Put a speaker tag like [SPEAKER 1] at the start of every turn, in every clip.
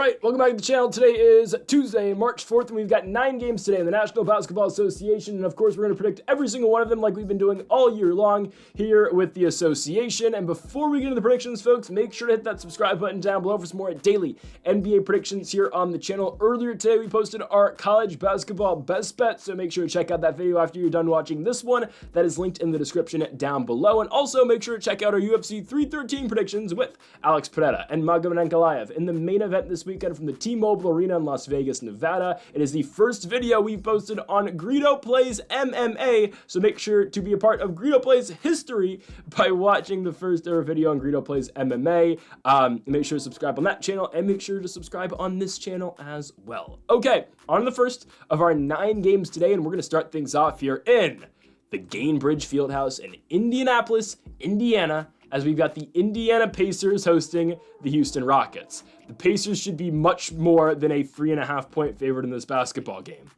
[SPEAKER 1] Alright, welcome back to the channel. Today is Tuesday, March 4th, and we've got 9 games today in the National Basketball Association, and of course we're going to predict every single one of them like we've been doing all year long here with the association. And before we get into the predictions, folks, make sure to hit that subscribe button down below for some more daily NBA predictions here on the channel. Earlier today, we posted our college basketball best bet, so make sure to check out that video after you're done watching this one. That is linked in the description down below. And also make sure to check out our UFC 313 predictions with Alex Pereira and Magomed Ankalaev in the main event this weekend from the T-Mobile Arena in Las Vegas, Nevada. It is the first video we've posted on Greedo Plays MMA, so make sure to be a part of Greedo Plays history by watching the first ever video on Greedo Plays MMA. Make sure to subscribe on that channel, and make sure to subscribe on this channel as well. Okay, on to the first of our 9 games today, and we're going to start things off here in the Gainbridge Fieldhouse in Indianapolis, Indiana, as we've got the Indiana Pacers hosting the Houston Rockets. The Pacers should be much more than a 3.5-point favorite in this basketball game.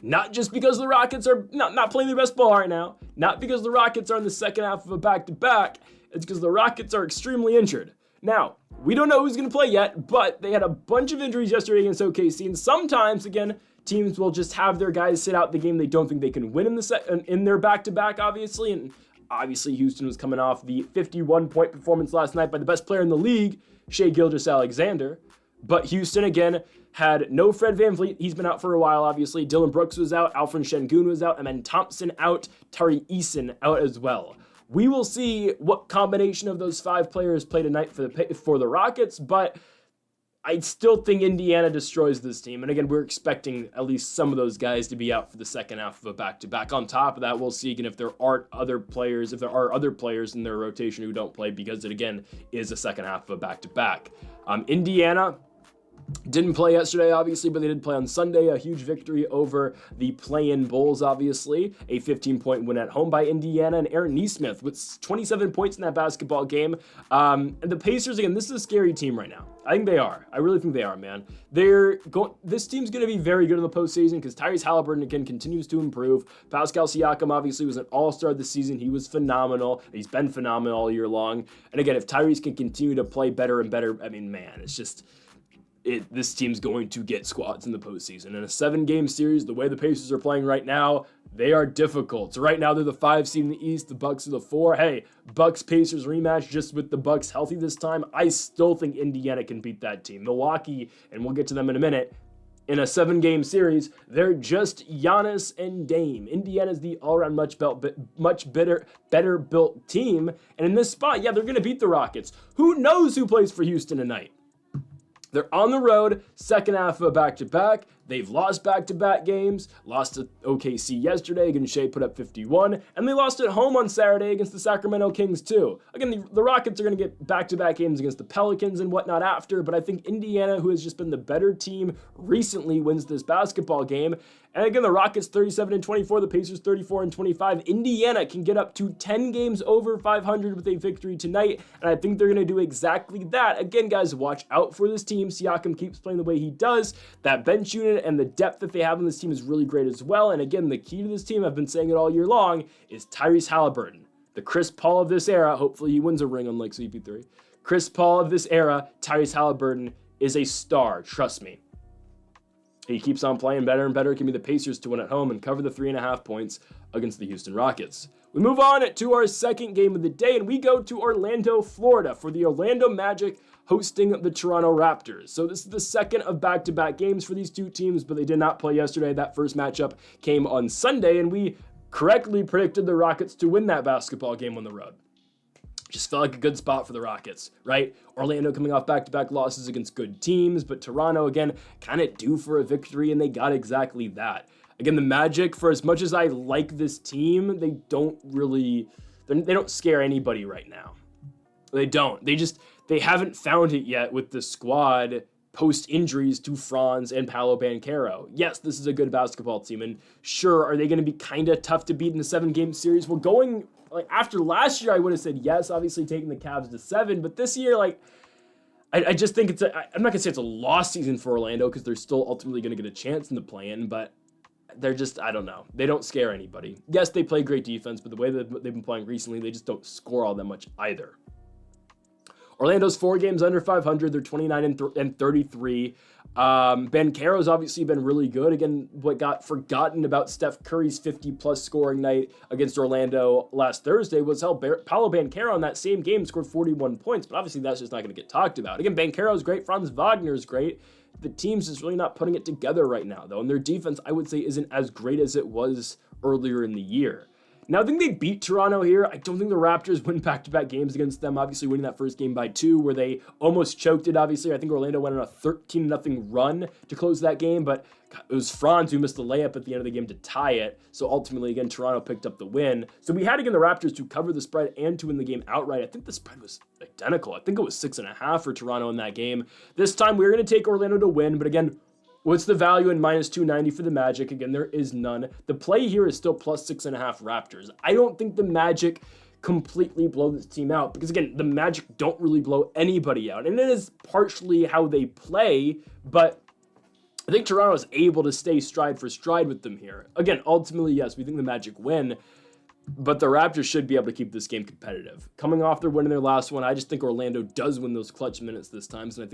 [SPEAKER 1] Not just because the Rockets are not playing their best ball right now, not because the Rockets are in the second half of a back-to-back, it's because the Rockets are extremely injured. Now, we don't know who's going to play yet, but they had a bunch of injuries yesterday against OKC, and sometimes, again, teams will just have their guys sit out the game they don't think they can win in their back-to-back, obviously, and obviously, Houston was coming off the 51-point performance last night by the best player in the league, Shai Gilgeous-Alexander. But Houston, again, had no Fred VanVleet. He's been out for a while, obviously. Dylan Brooks was out. Alfred Şengün was out. Amen Thompson out. Tari Eason out as well. We will see what combination of those 5 players play tonight for the Rockets, but I still think Indiana destroys this team. And again, we're expecting at least some of those guys to be out for the second half of a back-to-back. On top of that, we'll see again if there are other players in their rotation who don't play, because it again is a second half of a back-to-back. Indiana didn't play yesterday, obviously, but they did play on Sunday. A huge victory over the play-in Bulls, obviously. A 15-point win at home by Indiana, and Aaron Nesmith with 27 points in that basketball game. And the Pacers, again, this is a scary team right now. I think they are. I really think they are, man. This team's going to be very good in the postseason because Tyrese Haliburton, again, continues to improve. Pascal Siakam, obviously, was an all-star this season. He was phenomenal. He's been phenomenal all year long. And again, if Tyrese can continue to play better and better, I mean, man, it's just... this team's going to get squads in the postseason. In a 7-game series, the way the Pacers are playing right now, they are difficult. So right now, they're the 5 seed in the East. The Bucks are the 4. Hey, Bucks-Pacers rematch just with the Bucks healthy this time. I still think Indiana can beat that team. Milwaukee, and we'll get to them in a minute, in a 7-game series, they're just Giannis and Dame. Indiana's the all-around much better built team. And in this spot, yeah, they're going to beat the Rockets. Who knows who plays for Houston tonight? They're on the road, second half of a back-to-back. They've lost back-to-back games, lost to OKC yesterday against Shai put up 51, and they lost at home on Saturday against the Sacramento Kings too. Again, the Rockets are going to get back-to-back games against the Pelicans and whatnot after, but I think Indiana, who has just been the better team recently, wins this basketball game. And again, the Rockets 37-24, the Pacers 34-25. Indiana can get up to 10 games over 500 with a victory tonight, and I think they're going to do exactly that. Again, guys, watch out for this team. Siakam keeps playing the way he does. That bench unit and the depth that they have in this team is really great as well. And again, the key to this team, I've been saying it all year long, is Tyrese Haliburton. The Chris Paul of this era. Hopefully he wins a ring unlike CP3. Chris Paul of this era, Tyrese Haliburton is a star. Trust me. He keeps on playing better and better. It can be the Pacers to win at home and cover the 3.5 points against the Houston Rockets. We move on to our second game of the day, and we go to Orlando, Florida for the Orlando Magic hosting the Toronto Raptors. So this is the second of back-to-back games for these two teams, but they did not play yesterday. That first matchup came on Sunday, and we correctly predicted the Rockets to win that basketball game on the road. Just felt like a good spot for the Rockets, right? Orlando coming off back-to-back losses against good teams, but Toronto, again, kind of due for a victory, and they got exactly that. Again, the Magic, for as much as I like this team, they don't scare anybody right now. They don't. They haven't found it yet with the squad post-injuries to Franz and Paolo Banchero. Yes, this is a good basketball team, and sure, are they going to be kind of tough to beat in a 7-game series? Well, going... after last year, I would have said yes, obviously taking the Cavs to 7, but this year, I just think I'm not going to say it's a lost season for Orlando because they're still ultimately going to get a chance in the play-in, but they're just, I don't know. They don't scare anybody. Yes, they play great defense, but the way that they've been playing recently, they just don't score all that much either. Orlando's 4 games under 500. They're 29 and 33. Banchero's obviously been really good. Again, what got forgotten about Steph Curry's 50-plus scoring night against Orlando last Thursday was how Paolo Banchero in that same game scored 41 points, but obviously that's just not going to get talked about. Again, Banchero's great. Franz Wagner's great. The team's just really not putting it together right now, though, and their defense, I would say, isn't as great as it was earlier in the year. Now, I think they beat Toronto here. I don't think the Raptors win back-to-back games against them, obviously winning that first game by 2, where they almost choked it, obviously. I think Orlando went on a 13-0 run to close that game, but it was Franz who missed the layup at the end of the game to tie it. So ultimately, again, Toronto picked up the win. So we had, again, the Raptors to cover the spread and to win the game outright. I think the spread was identical. I think it was 6.5 for Toronto in that game. This time, we were going to take Orlando to win, but again, what's the value in minus 290 for the Magic? Again, there is none. The play here is still plus 6.5 Raptors. I don't think the Magic completely blow this team out because, again, the Magic don't really blow anybody out. And it is partially how they play, but I think Toronto is able to stay stride for stride with them here. Again, ultimately, yes, we think the Magic win, but the Raptors should be able to keep this game competitive. Coming off their win in their last one, I just think Orlando does win those clutch minutes this time. And I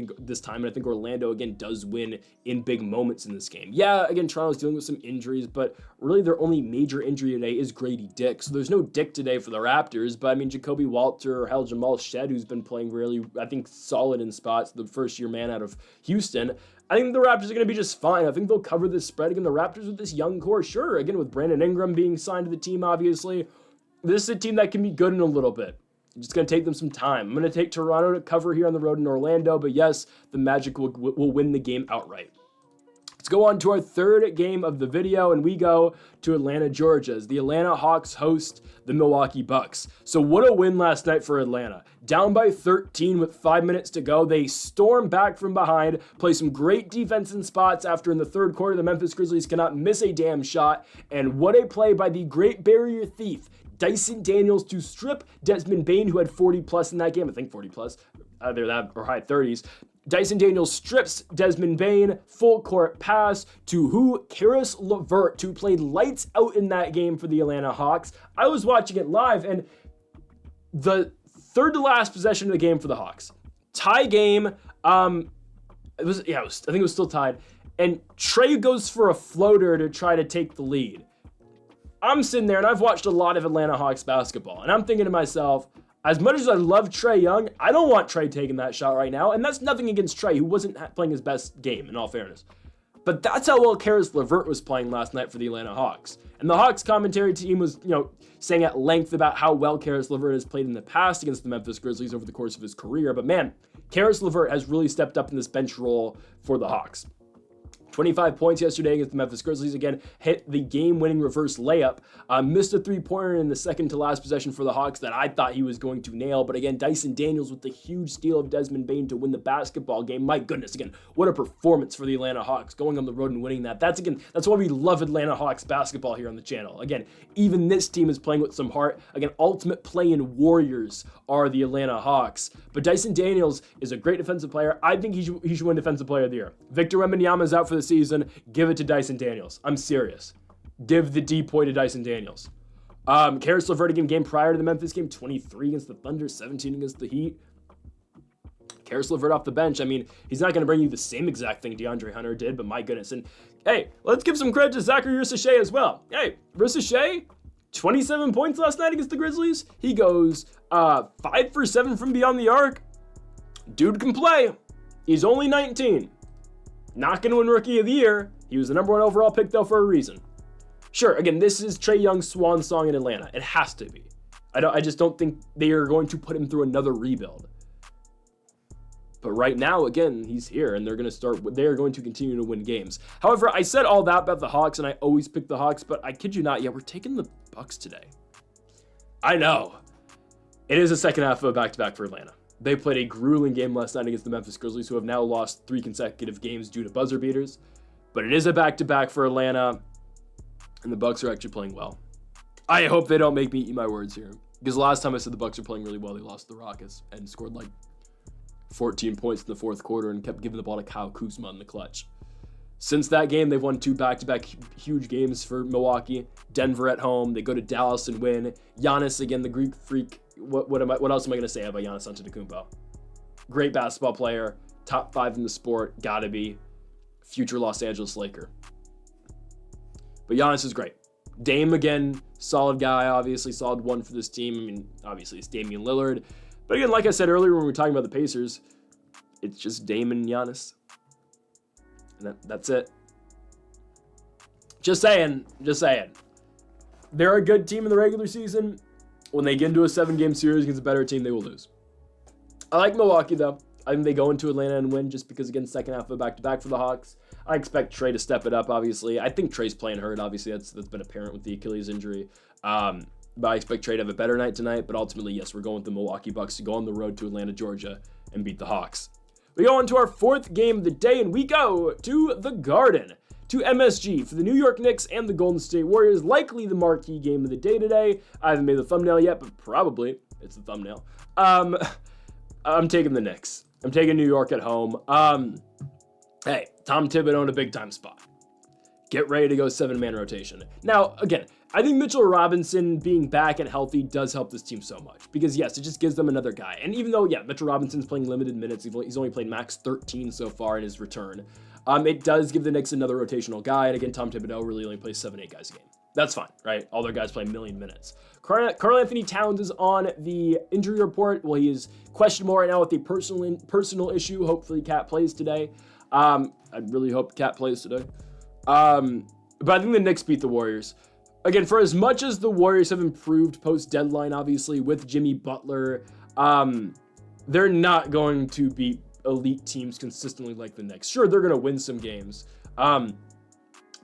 [SPEAKER 1] think Orlando, again, does win in big moments in this game. Yeah, again, Toronto's dealing with some injuries, but really their only major injury today is Grady Dick. So there's no Dick today for the Raptors, but I mean, Jacoby Walter or hell, Jamal Shed, who's been playing really, I think, solid in spots, the first-year man out of Houston. I think the Raptors are going to be just fine. I think they'll cover this spread. Again, the Raptors with this young core, sure. Again, with Brandon Ingram being signed to the team, obviously. This is a team that can be good in a little bit. It's just going to take them some time. I'm going to take Toronto to cover here on the road in Orlando, but yes, the Magic will win the game outright. Let's go on to our third game of the video, and we go to Atlanta, Georgia, as the Atlanta Hawks host the Milwaukee Bucks. So what a win last night for Atlanta. Down by 13 with 5 minutes to go. They storm back from behind, play some great defense in spots after in the third quarter the Memphis Grizzlies cannot miss a damn shot. And what a play by the Great Barrier Thief, Dyson Daniels, to strip Desmond Bane, who had 40 plus in that game. I think 40 plus, either that or high 30s. Dyson Daniels strips Desmond Bane, full court pass to who? Karis LeVert, who played lights out in that game for the Atlanta Hawks. I was watching it live, and the third to last possession of the game for the Hawks. Tie game. I think it was still tied. And Trey goes for a floater to try to take the lead. I'm sitting there, and I've watched a lot of Atlanta Hawks basketball, and I'm thinking to myself, as much as I love Trae Young, I don't want Trae taking that shot right now, and that's nothing against Trae, who wasn't playing his best game, in all fairness. But that's how well Karis LeVert was playing last night for the Atlanta Hawks. And the Hawks commentary team was, saying at length about how well Karis LeVert has played in the past against the Memphis Grizzlies over the course of his career. But man, Karis LeVert has really stepped up in this bench role for the Hawks. 25 points yesterday against the Memphis Grizzlies. Again, hit the game-winning reverse layup. Missed a three-pointer in the second-to-last possession for the Hawks that I thought he was going to nail. But again, Dyson Daniels with the huge steal of Desmond Bane to win the basketball game. My goodness, again, what a performance for the Atlanta Hawks, going on the road and winning that. That's why we love Atlanta Hawks basketball here on the channel. Again, even this team is playing with some heart. Again, ultimate play-in warriors are the Atlanta Hawks. But Dyson Daniels is a great defensive player. I think he should win Defensive Player of the Year. Victor Wembanyama is out for the season. Give it to Dyson Daniels. I'm serious. Give the depoy to Dyson Daniels. Karis LeVert again, game prior to the Memphis game, 23 against the Thunder, 17 against the Heat. Karis LeVert off the bench. I mean, he's not going to bring you the same exact thing DeAndre Hunter did, but my goodness. And hey, let's give some credit to Zachary Risachet as well. Hey, Risachet, 27 points last night against the Grizzlies. He goes 5 for 7 from beyond the arc. Dude can play. He's only 19. Not going to win Rookie of the Year. He was the number 1 overall pick, though, for a reason. Sure, again, this is Trae Young's swan song in Atlanta. It has to be. I just don't think they are going to put him through another rebuild. But right now, again, he's here, and they are going to continue to win games. However, I said all that about the Hawks, and I always pick the Hawks, but I kid you not, we're taking the Bucks today. I know. It is the second half of a back-to-back for Atlanta. They played a grueling game last night against the Memphis Grizzlies, who have now lost 3 consecutive games due to buzzer beaters. But it is a back-to-back for Atlanta, and the Bucks are actually playing well. I hope they don't make me eat my words here, because last time I said the Bucks are playing really well, they lost to the Rockets and scored like 14 points in the fourth quarter and kept giving the ball to Kyle Kuzma in the clutch. Since that game, they've won 2 back-to-back huge games for Milwaukee. Denver at home. They go to Dallas and win. Giannis, again, the Greek freak. What else am I going to say about Giannis Antetokounmpo? great basketball player, top 5 in the sport, gotta be future Los Angeles Laker. But Giannis is great. Dame, again, solid guy, obviously, solid one for this team. I mean, obviously, it's Damian Lillard. But again, like I said earlier when we were talking about the Pacers, it's just Dame and Giannis. And that's it. Just saying. They're a good team in the regular season. When they get into a 7-game series against a better team, they will lose. I like Milwaukee, though. I think they go into Atlanta and win just because, again, second half of a back-to-back for the Hawks. I expect Trae to step it up, obviously. I think Trae's playing hurt, obviously. That's been apparent with the Achilles injury. But I expect Trae to have a better night tonight. But ultimately, yes, we're going with the Milwaukee Bucks to go on the road to Atlanta, Georgia, and beat the Hawks. We go into our 4th game of the day, and we go to the Garden, to MSG for the New York Knicks and the Golden State Warriors. Likely the marquee game of the day today. I haven't made the thumbnail yet, but probably it's the thumbnail. I'm taking the Knicks. I'm taking New York at home. Hey, Tom Thibodeau in a big-time spot. Get ready to go 7-man rotation. Now, again, I think Mitchell Robinson being back and healthy does help this team so much. Because, yes, it just gives them another guy. And even though, yeah, Mitchell Robinson's playing limited minutes, he's only played max 13 so far in his return, it does give the Knicks another rotational guy. And again, Tom Thibodeau really only plays 7-8 guys a game. That's fine, right? All their guys play a million minutes. Karl Anthony Towns is on the injury report. Well, he is questionable right now with a personal issue. Hopefully, Cat plays today. I really hope Cat plays today. But I think the Knicks beat the Warriors. Again, for as much as the Warriors have improved post-deadline, obviously, with Jimmy Butler, they're not going to beat elite teams consistently like the Knicks. Sure, they're going to win some games.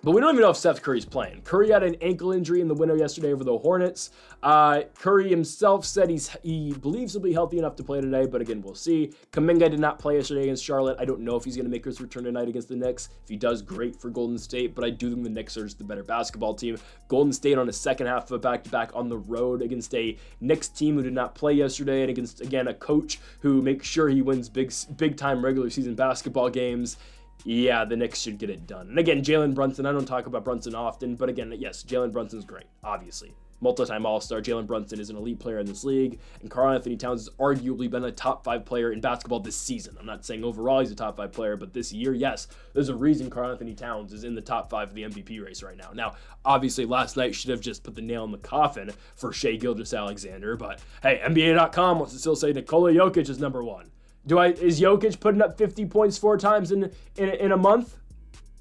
[SPEAKER 1] But we don't even know if Steph Curry's playing. Curry had an ankle injury in the window yesterday over the Hornets. Curry himself said he believes he'll be healthy enough to play today, but again, we'll see. Kuminga did not play yesterday against Charlotte. I don't know if he's going to make his return tonight against the Knicks. If he does, great for Golden State, but I do think the Knicks are just the better basketball team. Golden State on a second half of a back-to-back on the road against a Knicks team who did not play yesterday, and against, again, a coach who makes sure he wins big-time regular season basketball games. Yeah, the Knicks should get it done. And again, Jalen Brunson, I don't talk about Brunson often, but again, yes, Jalen Brunson's great, obviously. Multi-time All-Star, Jalen Brunson is an elite player in this league, and Karl Anthony Towns has arguably been a top 5 player in basketball this season. I'm not saying overall he's a top 5 player, but this year, yes, there's a reason Karl Anthony Towns is in the top 5 of the MVP race right now. Now, obviously, last night should have just put the nail in the coffin for Shai Gilgeous-Alexander, but hey, NBA.com wants to still say Nikola Jokic is number 1. Is Jokic putting up 50 points 4 times in a month?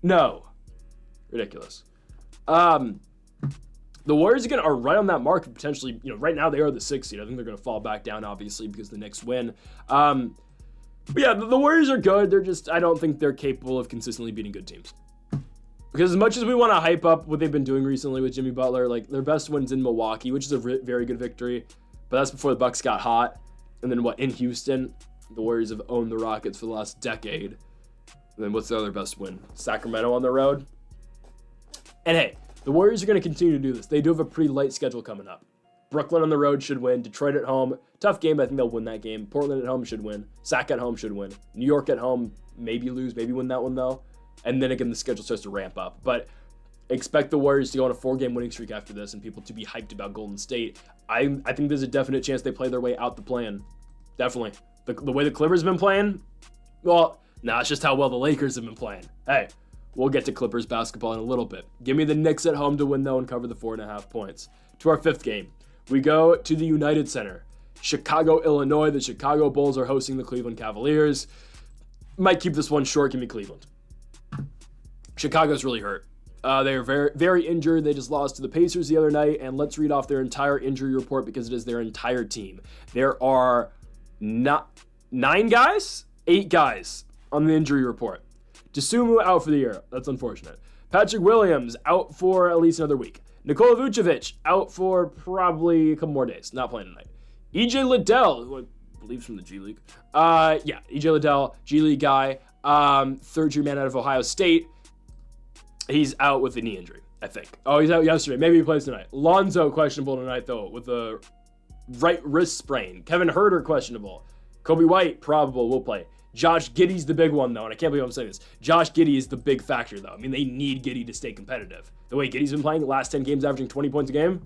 [SPEAKER 1] No. Ridiculous. The Warriors again are right on that mark, potentially, right now they are the 6th seed. I think they're going to fall back down, obviously, because the Knicks win. But yeah, the Warriors are good. I don't think they're capable of consistently beating good teams. Because as much as we want to hype up what they've been doing recently with Jimmy Butler, like their best win's in Milwaukee, which is a very good victory. But that's before the Bucks got hot. And then in Houston? The Warriors have owned the Rockets for the last decade. And then what's the other best win? Sacramento on the road. And hey, the Warriors are going to continue to do this. They do have a pretty light schedule coming up. Brooklyn on the road should win. Detroit at home, tough game, but I think they'll win that game. Portland at home should win. Sac at home should win. New York at home, maybe lose, maybe win that one though. And then again, the schedule starts to ramp up. But expect the Warriors to go on a 4-game winning streak after this and people to be hyped about Golden State. I think there's a definite chance they play their way out the play-in. Definitely. The way the Clippers have been playing, well, it's just how well the Lakers have been playing. Hey, we'll get to Clippers basketball in a little bit. Give me the Knicks at home to win, though, and cover the 4.5 points. To our 5th game, we go to the United Center. Chicago, Illinois. The Chicago Bulls are hosting the Cleveland Cavaliers. Might keep this one short. Give me Cleveland. Chicago's really hurt. They are very, very injured. They just lost to the Pacers the other night, and let's read off their entire injury report because it is their entire team. There are not 8 guys on the injury report. Dosunmu out for the year. That's unfortunate. Patrick Williams out for at least another week. Nikola Vucevic out for probably a couple more days. Not playing tonight. EJ Liddell, who I believe is from the G League. EJ Liddell, G League guy. 3rd-year man out of Ohio State. He's out with a knee injury, I think. Oh, he's out yesterday. Maybe he plays tonight. Lonzo questionable tonight, though, with a right wrist sprain. Kevin Huerter questionable. Kobe White probable will play. Josh Giddey's the big one, though, and I can't believe I'm saying this. Josh Giddey is the big factor, though. I mean, they need Giddey to stay competitive. The way Giddey's been playing, last 10 games averaging 20 points a game.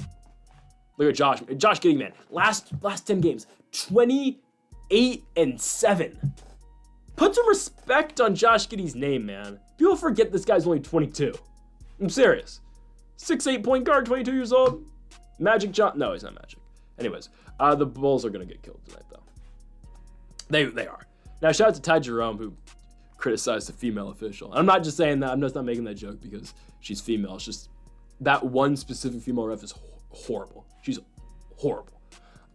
[SPEAKER 1] Look at Josh Giddey, man. Last 10 games, 20 8-7. Put some respect on Josh Giddey's name, man. People forget this guy's only 22. I'm serious. 6'8" point guard, 22 years old. Magic John. No, he's not Magic. Anyways, the Bulls are going to get killed tonight, though. They are. Now, shout out to Ty Jerome, who criticized the female official. I'm not just saying that. I'm just not making that joke because she's female. It's just that one specific female ref is horrible. She's horrible.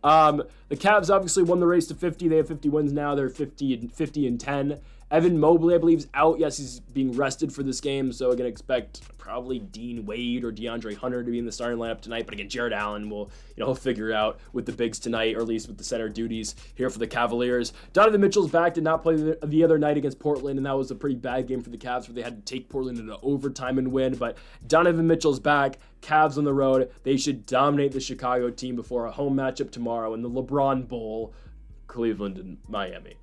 [SPEAKER 1] The Cavs obviously won the race to 50. They have 50 wins now. They're 50-10. Evan Mobley, I believe, is out. Yes, he's being rested for this game, so I can expect probably Dean Wade or DeAndre Hunter to be in the starting lineup tonight. But again, Jared Allen will, he'll figure out with the bigs tonight, or at least with the center duties here for the Cavaliers. Donovan Mitchell's back, did not play the other night against Portland, and that was a pretty bad game for the Cavs where they had to take Portland into overtime and win. But Donovan Mitchell's back. Cavs on the road. They should dominate the Chicago team before a home matchup tomorrow in the LeBron Bowl, Cleveland and Miami.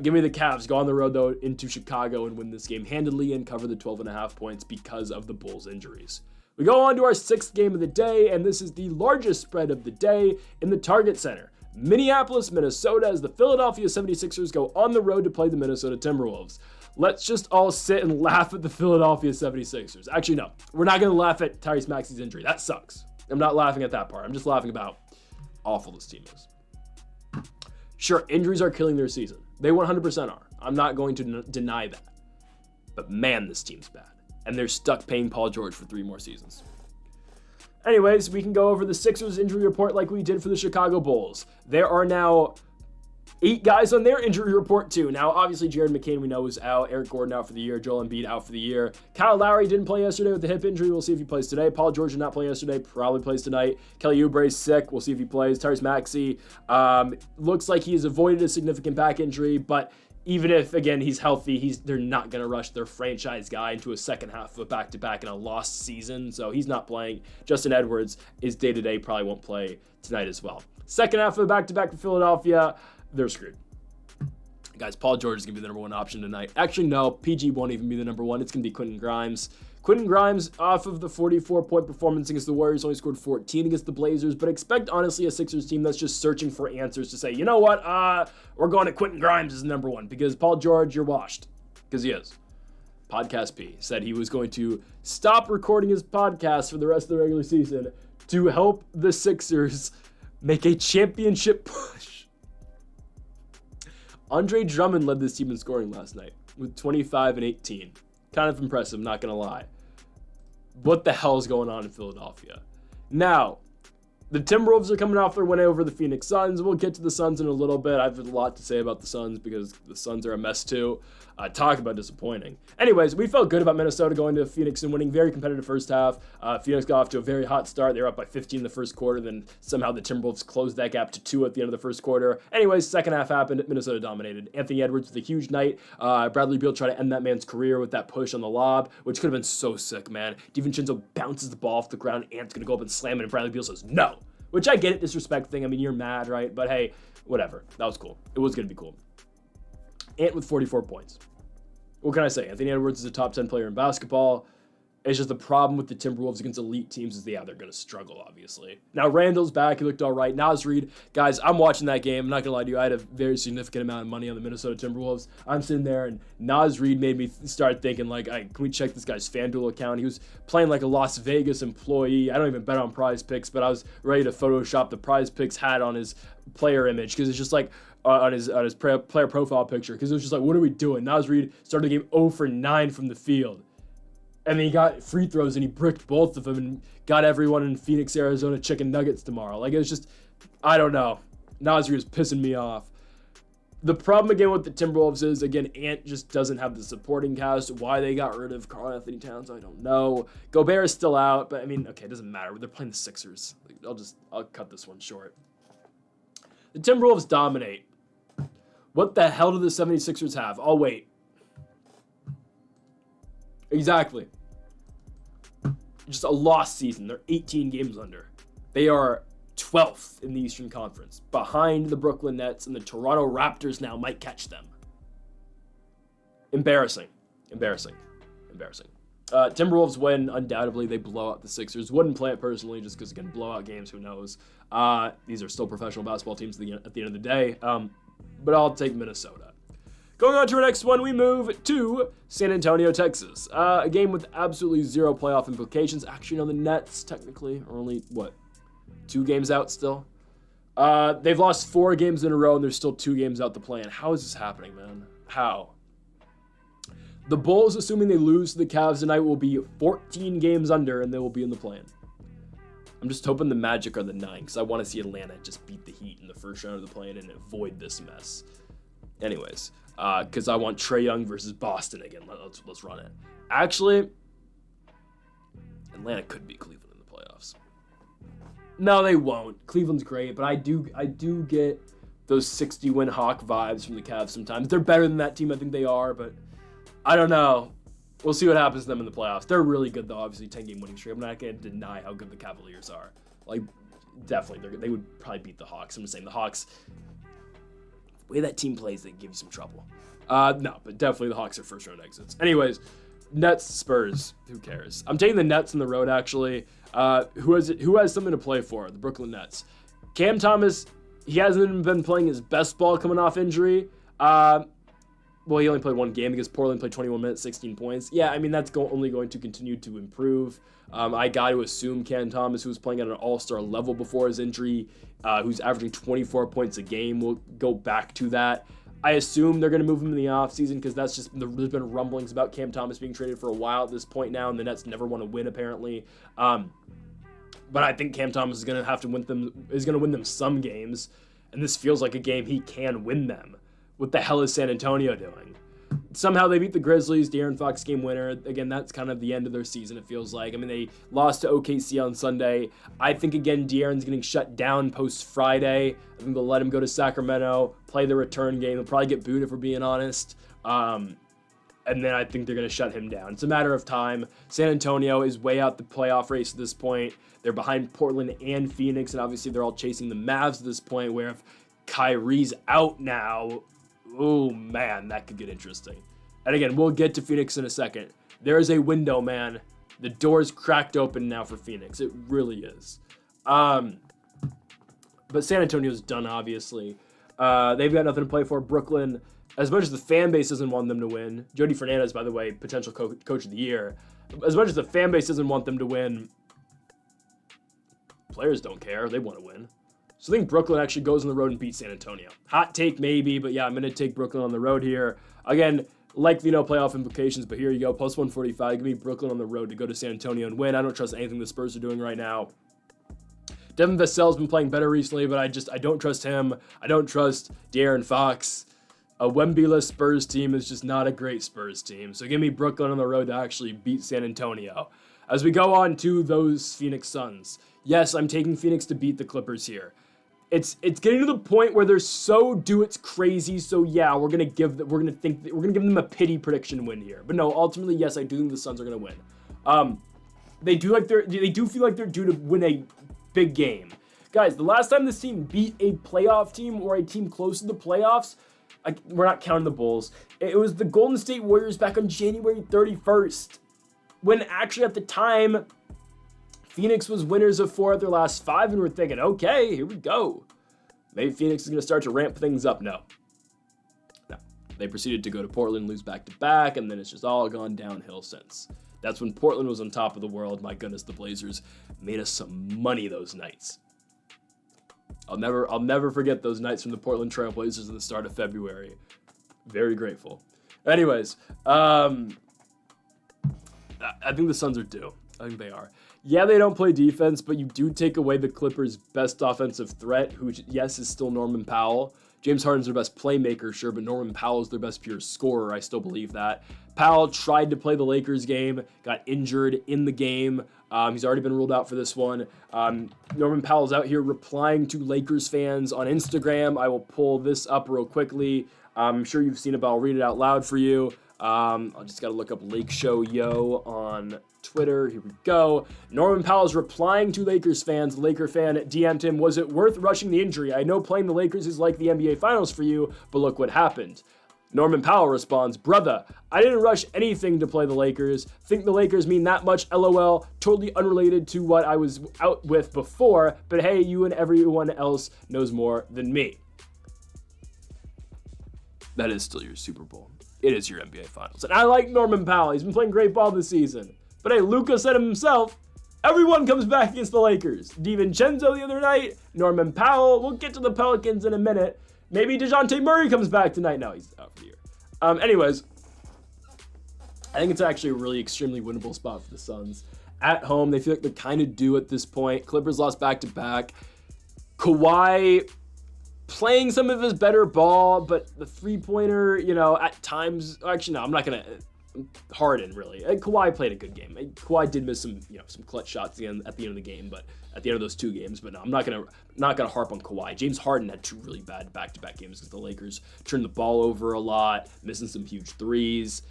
[SPEAKER 1] Give me the Cavs. Go on the road, though, into Chicago and win this game handily and cover the 12.5 points because of the Bulls' injuries. We go on to our sixth game of the day, and this is the largest spread of the day in the Target Center. Minneapolis, Minnesota, as the Philadelphia 76ers go on the road to play the Minnesota Timberwolves. Let's just all sit and laugh at the Philadelphia 76ers. Actually, no. We're not going to laugh at Tyrese Maxey's injury. That sucks. I'm not laughing at that part. I'm just laughing about how awful this team is. Sure, injuries are killing their season. They 100% are. I'm not going to deny that. But man, this team's bad. And they're stuck paying Paul George for 3 more seasons. Anyways, we can go over the Sixers injury report like we did for the Chicago Bulls. There are now 8 guys on their injury report too. Now, obviously, Jared McCain we know is out. Eric Gordon out for the year. Joel Embiid out for the year. Kyle Lowry didn't play yesterday with the hip injury. We'll see if he plays today. Paul George did not play yesterday. Probably plays tonight. Kelly Oubre's sick. We'll see if he plays. Tyrese Maxey looks like he has avoided a significant back injury, but even if, again, he's healthy, they're not going to rush their franchise guy into a second half of a back-to-back in a lost season, so he's not playing. Justin Edwards is day-to-day, probably won't play tonight as well. Second half of a back-to-back for Philadelphia, they're screwed. Guys, Paul George is going to be the number 1 option tonight. Actually, no, PG won't even be the number 1. It's going to be Quentin Grimes. Quentin Grimes, off of the 44-point performance against the Warriors, only scored 14 against the Blazers, but expect, honestly, a Sixers team that's just searching for answers to say, you know what, we're going to Quentin Grimes as number 1, because Paul George, you're washed. Because he is. Podcast P said he was going to stop recording his podcast for the rest of the regular season to help the Sixers make a championship push. Andre Drummond led this team in scoring last night with 25 and 18. Kind of impressive, not going to lie. What the hell is going on in Philadelphia? Now, the Timberwolves are coming off their win over the Phoenix Suns. We'll get to the Suns in a little bit. I have a lot to say about the Suns because the Suns are a mess too. Talk about disappointing. Anyways, we felt good about Minnesota going to Phoenix and winning. Very competitive first half. Phoenix got off to a very hot start. They were up by 15 in the first quarter. Then somehow the Timberwolves closed that gap to 2 at the end of the first quarter. Anyways, second half happened. Minnesota dominated. Anthony Edwards with a huge night. Bradley Beal tried to end that man's career with that push on the lob, which could have been so sick, man. DiVincenzo bounces the ball off the ground. Ant's going to go up and slam it, and Bradley Beal says no. Which I get it, disrespect thing. I mean, you're mad, right? But hey, whatever. That was cool. It was going to be cool. Ant with 44 points. What can I say? Anthony Edwards is a top 10 player in basketball. It's just the problem with the Timberwolves against elite teams is, they're going to struggle, obviously. Now, Randall's back. He looked all right. Naz Reid. Guys, I'm watching that game. I'm not going to lie to you. I had a very significant amount of money on the Minnesota Timberwolves. I'm sitting there, and Naz Reid made me start thinking, like, hey, can we check this guy's FanDuel account? He was playing like a Las Vegas employee. I don't even bet on Prize Picks, but I was ready to Photoshop the Prize Picks hat on his player image because it's just like, on his player profile picture, because it was just like, what are we doing? Naz Reid started the game 0 for 9 from the field. And then he got free throws and he bricked both of them and got everyone in Phoenix, Arizona chicken nuggets tomorrow. Like, it was just, I don't know. Naz Reid was pissing me off. The problem again with the Timberwolves is, again, Ant just doesn't have the supporting cast. Why they got rid of Karl Anthony Towns, I don't know. Gobert is still out, but I mean, okay, it doesn't matter. They're playing the Sixers. I'll cut this one short. The Timberwolves dominate. What the hell do the 76ers have? I'll wait. Exactly. Just a lost season. They're 18 games under. They are 12th in the Eastern Conference, behind the Brooklyn Nets, and the Toronto Raptors now might catch them. Embarrassing. Timberwolves win, undoubtedly. They blow out the Sixers. Wouldn't play it personally just because, again, blowout games, who knows. These are still professional basketball teams at the end of the day. but I'll take Minnesota. Going on to our next one, we move to San Antonio, Texas. A game with absolutely zero playoff implications. Actually, no, the Nets technically are only, 2 games out still? They've lost 4 games in a row, and there's still 2 games out to play in. How is this happening, man? How? The Bulls, assuming they lose to the Cavs tonight, will be 14 games under, and they will be in the play-in. I'm just hoping the Magic are the 9, because I want to see Atlanta just beat the Heat in the first round of the play-in and avoid this mess. Anyways, because I want Trae Young versus Boston again. Let's run it. Actually, Atlanta could beat Cleveland in the playoffs. No, they won't. Cleveland's great, but I do get those 60-win Hawk vibes from the Cavs sometimes. They're better than that team. I think they are, but I don't know. We'll see what happens to them in the playoffs. They're really good, though. Obviously, 10-game winning streak. I'm not going to deny how good the Cavaliers are. Like, definitely, they would probably beat the Hawks. I'm just saying the Hawks, the way that team plays, they give you some trouble. No, but definitely the Hawks are first-round exits. Anyways, Nets, Spurs. Who cares? I'm taking the Nets on the road, actually. Who has something to play for? The Brooklyn Nets. Cam Thomas, he hasn't been playing his best ball coming off injury. Well, he only played 1 game because Portland played 21 minutes, 16 points. Yeah, I mean, that's only going to continue to improve. I got to assume Cam Thomas, who was playing at an all-star level before his injury, who's averaging 24 points a game, will go back to that. I assume they're going to move him in the offseason because that's just, there's been rumblings about Cam Thomas being traded for a while at this point now, and the Nets never want to win, apparently. But I think Cam Thomas is going to win them some games, and this feels like a game he can win them. What the hell is San Antonio doing? Somehow they beat the Grizzlies, De'Aaron Fox game winner. Again, that's kind of the end of their season, it feels like. I mean, they lost to OKC on Sunday. I think, again, De'Aaron's getting shut down post-Friday. I think they'll let him go to Sacramento, play the return game. He'll probably get booed if we're being honest. And then I think they're going to shut him down. It's a matter of time. San Antonio is way out the playoff race at this point. They're behind Portland and Phoenix, and obviously they're all chasing the Mavs at this point, where if Kyrie's out now, oh, man, that could get interesting. And again, we'll get to Phoenix in a second. There is a window, man. The door's cracked open now for Phoenix. It really is. But San Antonio's done, obviously. They've got nothing to play for. Brooklyn, as much as the fan base doesn't want them to win, Jody Fernandez, by the way, potential coach of the year, as much as the fan base doesn't want them to win, players don't care. They want to win. So I think Brooklyn actually goes on the road and beats San Antonio. Hot take maybe, but yeah, I'm going to take Brooklyn on the road here. Again, likely no playoff implications, but here you go. Plus 145. Give me Brooklyn on the road to go to San Antonio and win. I don't trust anything the Spurs are doing right now. Devin Vassell's been playing better recently, but I don't trust him. I don't trust De'Aaron Fox. A Wemby-less Spurs team is just not a great Spurs team. So give me Brooklyn on the road to actually beat San Antonio. As we go on to those Phoenix Suns. Yes, I'm taking Phoenix to beat the Clippers here. It's getting to the point where they're so it's crazy. So yeah, we're gonna give them a pity prediction win here. But no, ultimately, yes, I do think the Suns are gonna win. They do feel like they're due to win a big game, guys. The last time this team beat a playoff team or a team close to the playoffs, we're not counting the Bulls. It was the Golden State Warriors back on January 31st, when actually at the time, Phoenix was winners of 4 of their last 5, and we're thinking, okay, here we go. Maybe Phoenix is going to start to ramp things up. No. They proceeded to go to Portland, lose back-to-back, and then it's just all gone downhill since. That's when Portland was on top of the world. My goodness, the Blazers made us some money those nights. I'll never forget those nights from the Portland Trail Blazers in the start of February. Very grateful. Anyways, I think the Suns are due. I think they are. Yeah, they don't play defense, but you do take away the Clippers' best offensive threat, who, yes, is still Norman Powell. James Harden's their best playmaker, sure, but Norman Powell's their best pure scorer. I still believe that. Powell tried to play the Lakers game, got injured in the game. He's already been ruled out for this one. Norman Powell's out here replying to Lakers fans on Instagram. I will pull this up real quickly. I'm sure you've seen it, but I'll read it out loud for you. I just got to look up Lake Show Yo on Twitter. Here we go. Norman Powell's replying to Lakers fans. The Laker fan DM'd him, "Was it worth rushing the injury? I know playing the Lakers is like the NBA Finals for you, but look what happened." Norman Powell responds, "Brother, I didn't rush anything to play the Lakers. Think the Lakers mean that much? LOL. Totally unrelated to what I was out with before, but hey, you and everyone else knows more than me." that is still your Super Bowl. It is your NBA Finals. And I like Norman Powell. He's been playing great ball this season. But hey, Luka said it himself. Everyone comes back against the Lakers. DiVincenzo the other night. Norman Powell. We'll get to the Pelicans in a minute. Maybe DeJounte Murray comes back tonight. No, he's out for the year. Anyways, I think it's actually a really extremely winnable spot for the Suns. At home, they feel like they're kind of due at this point. Clippers lost back-to-back. Kawhi playing some of his better ball, but the three-pointer, at times... Actually, no, I'm not going to... Harden, really. Kawhi played a good game. Kawhi did miss some clutch shots at the end of the game, but at the end of those two games. But no, I'm not gonna harp on Kawhi. James Harden had two really bad back-to-back games because the Lakers turned the ball over a lot, missing some huge threes.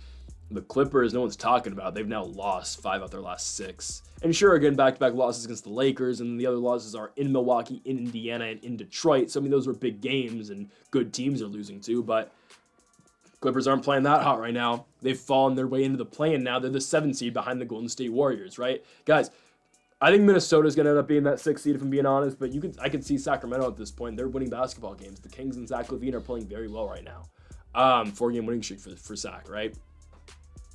[SPEAKER 1] The Clippers, no one's talking about. They've now lost 5 out their last 6. And sure, again, back-to-back losses against the Lakers, and the other losses are in Milwaukee, in Indiana, and in Detroit. So, I mean, those were big games, and good teams are losing too, but Clippers aren't playing that hot right now. They've fallen their way into the play-in now. They're the 7th seed behind the Golden State Warriors, right? Guys, I think Minnesota's going to end up being that 6th seed, if I'm being honest, but I could see Sacramento at this point. They're winning basketball games. The Kings and Zach LaVine are playing very well right now. 4-game winning streak for Zach, right?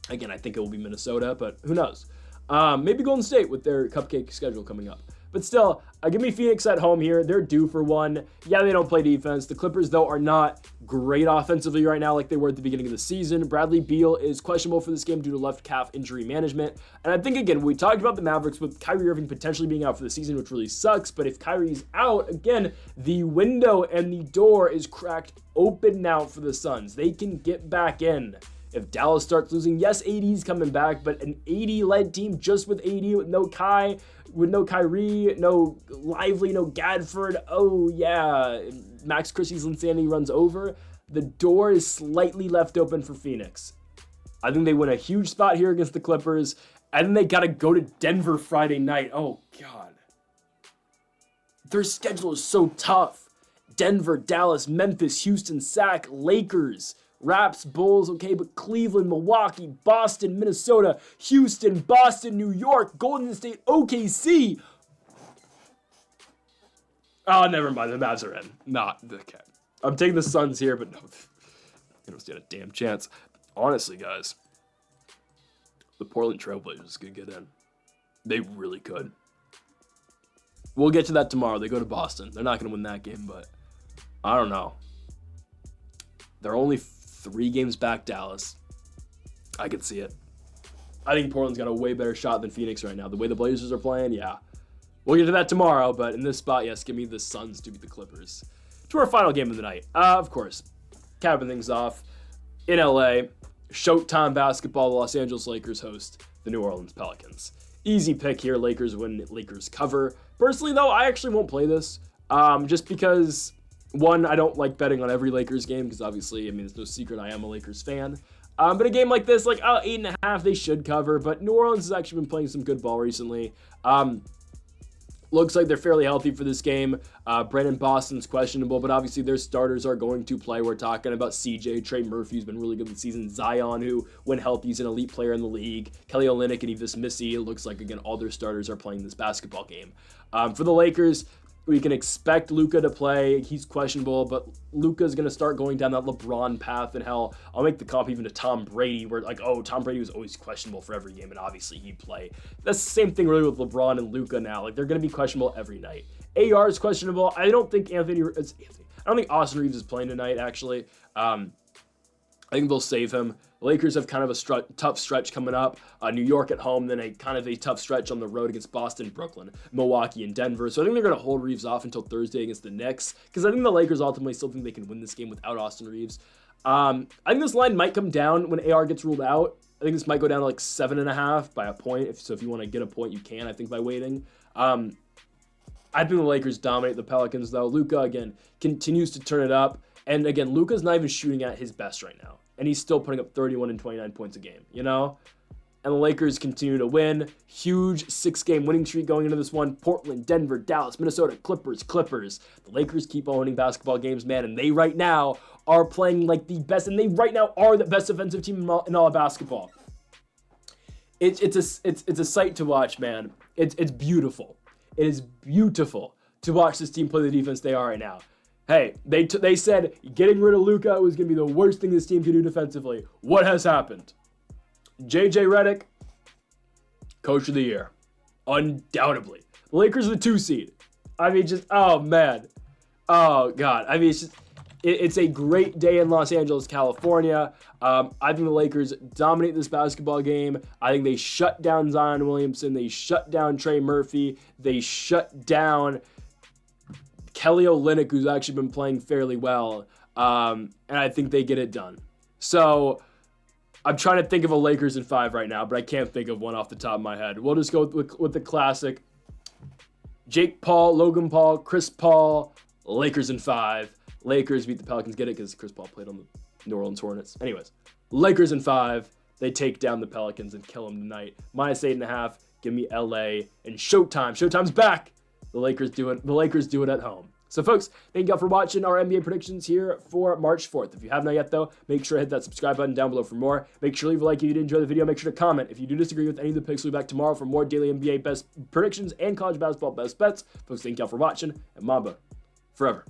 [SPEAKER 1] Again, I think it will be Minnesota, but who knows? Maybe Golden State with their cupcake schedule coming up. But still, give me Phoenix at home here. They're due for one. Yeah, they don't play defense. The Clippers, though, are not great offensively right now like they were at the beginning of the season. Bradley Beal is questionable for this game due to left calf injury management. And I think, again, we talked about the Mavericks with Kyrie Irving potentially being out for the season, which really sucks. But if Kyrie's out, again, the window and the door is cracked open now for the Suns. They can get back in. If Dallas starts losing, yes, AD's coming back, but an AD-led team just with AD, with no Kyrie, no Lively, no Gadford. Oh, yeah. Max Christie's insanity runs over. The door is slightly left open for Phoenix. I think they win a huge spot here against the Clippers, and then they got to go to Denver Friday night. Oh, God. Their schedule is so tough. Denver, Dallas, Memphis, Houston, Sac, Lakers, Raps, Bulls, okay, but Cleveland, Milwaukee, Boston, Minnesota, Houston, Boston, New York, Golden State, OKC. Oh, never mind. The Mavs are in. Not okay. I'm taking the Suns here, but no, they don't stand a damn chance. Honestly, guys, the Portland Trailblazers could get in. They really could. We'll get to that tomorrow. They go to Boston. They're not going to win that game, but I don't know. They're only 3 games back, Dallas. I could see it. I think Portland's got a way better shot than Phoenix right now. The way the Blazers are playing, yeah. We'll get to that tomorrow, but in this spot, yes, give me the Suns to beat the Clippers. To our final game of the night. Of course, capping things off in LA, Showtime basketball, the Los Angeles Lakers host the New Orleans Pelicans. Easy pick here, Lakers win, Lakers cover. Personally, though, I actually won't play this, just because... One, I don't like betting on every Lakers game because obviously, I mean, it's no secret I am a Lakers fan. But a game like this, 8.5, they should cover. But New Orleans has actually been playing some good ball recently. Looks like they're fairly healthy for this game. Brandon Boston's questionable, but obviously their starters are going to play. We're talking about CJ, Trey Murphy, who's been really good this season. Zion, who, when healthy, is an elite player in the league. Kelly Olynyk and Evis Missy. It looks like, again, all their starters are playing this basketball game. For the Lakers, we can expect Luka to play. He's questionable, but Luka's going to start going down that LeBron path. And hell, I'll make the comp even to Tom Brady, where Tom Brady was always questionable for every game, and obviously he'd play. That's the same thing really with LeBron and Luka now. They're going to be questionable every night. AR is questionable. I don't think Austin Reeves is playing tonight, actually. I think they'll save him. The Lakers have kind of a tough stretch coming up. New York at home, then a tough stretch on the road against Boston, Brooklyn, Milwaukee, and Denver. So I think they're going to hold Reeves off until Thursday against the Knicks, because I think the Lakers ultimately still think they can win this game without Austin Reeves. I think this line might come down when AR gets ruled out. I think this might go down to 7.5 by a point. So if you want to get a point, you can, I think, by waiting. I think the Lakers dominate the Pelicans, though. Luka, again, continues to turn it up. And again, Luka's not even shooting at his best right now. And he's still putting up 31 and 29 points a game, And the Lakers continue to win. Huge 6-game winning streak going into this one. Portland, Denver, Dallas, Minnesota, Clippers. The Lakers keep on winning basketball games, man. And they right now are playing like the best. And they right now are the best offensive team in all of basketball. It's a sight to watch, man. It's beautiful. It is beautiful to watch this team play the defense they are right now. Hey, they said getting rid of Luka was going to be the worst thing this team could do defensively. What has happened? JJ Redick, Coach of the Year. Undoubtedly. The Lakers are the 2 seed. I mean, just, oh, man. Oh, God. I mean, it's just, it's a great day in Los Angeles, California. I think the Lakers dominate this basketball game. I think they shut down Zion Williamson. They shut down Trey Murphy. They shut down Kelly Olynyk, who's actually been playing fairly well. And I think they get it done. So I'm trying to think of a Lakers in 5 right now, but I can't think of one off the top of my head. We'll just go with the classic. Jake Paul, Logan Paul, Chris Paul, Lakers in 5. Lakers beat the Pelicans. Get it? Because Chris Paul played on the New Orleans Hornets. Anyways, Lakers in 5. They take down the Pelicans and kill them tonight. -8.5. Give me LA and Showtime. Showtime's back. The Lakers do it. The Lakers do it at home. So, folks, thank you all for watching our NBA predictions here for March 4th. If you have not yet, though, make sure to hit that subscribe button down below for more. Make sure to leave a like if you did enjoy the video. Make sure to comment if you do disagree with any of the picks. We'll be back tomorrow for more daily NBA best predictions and college basketball best bets. Folks, thank you all for watching, and Mamba forever.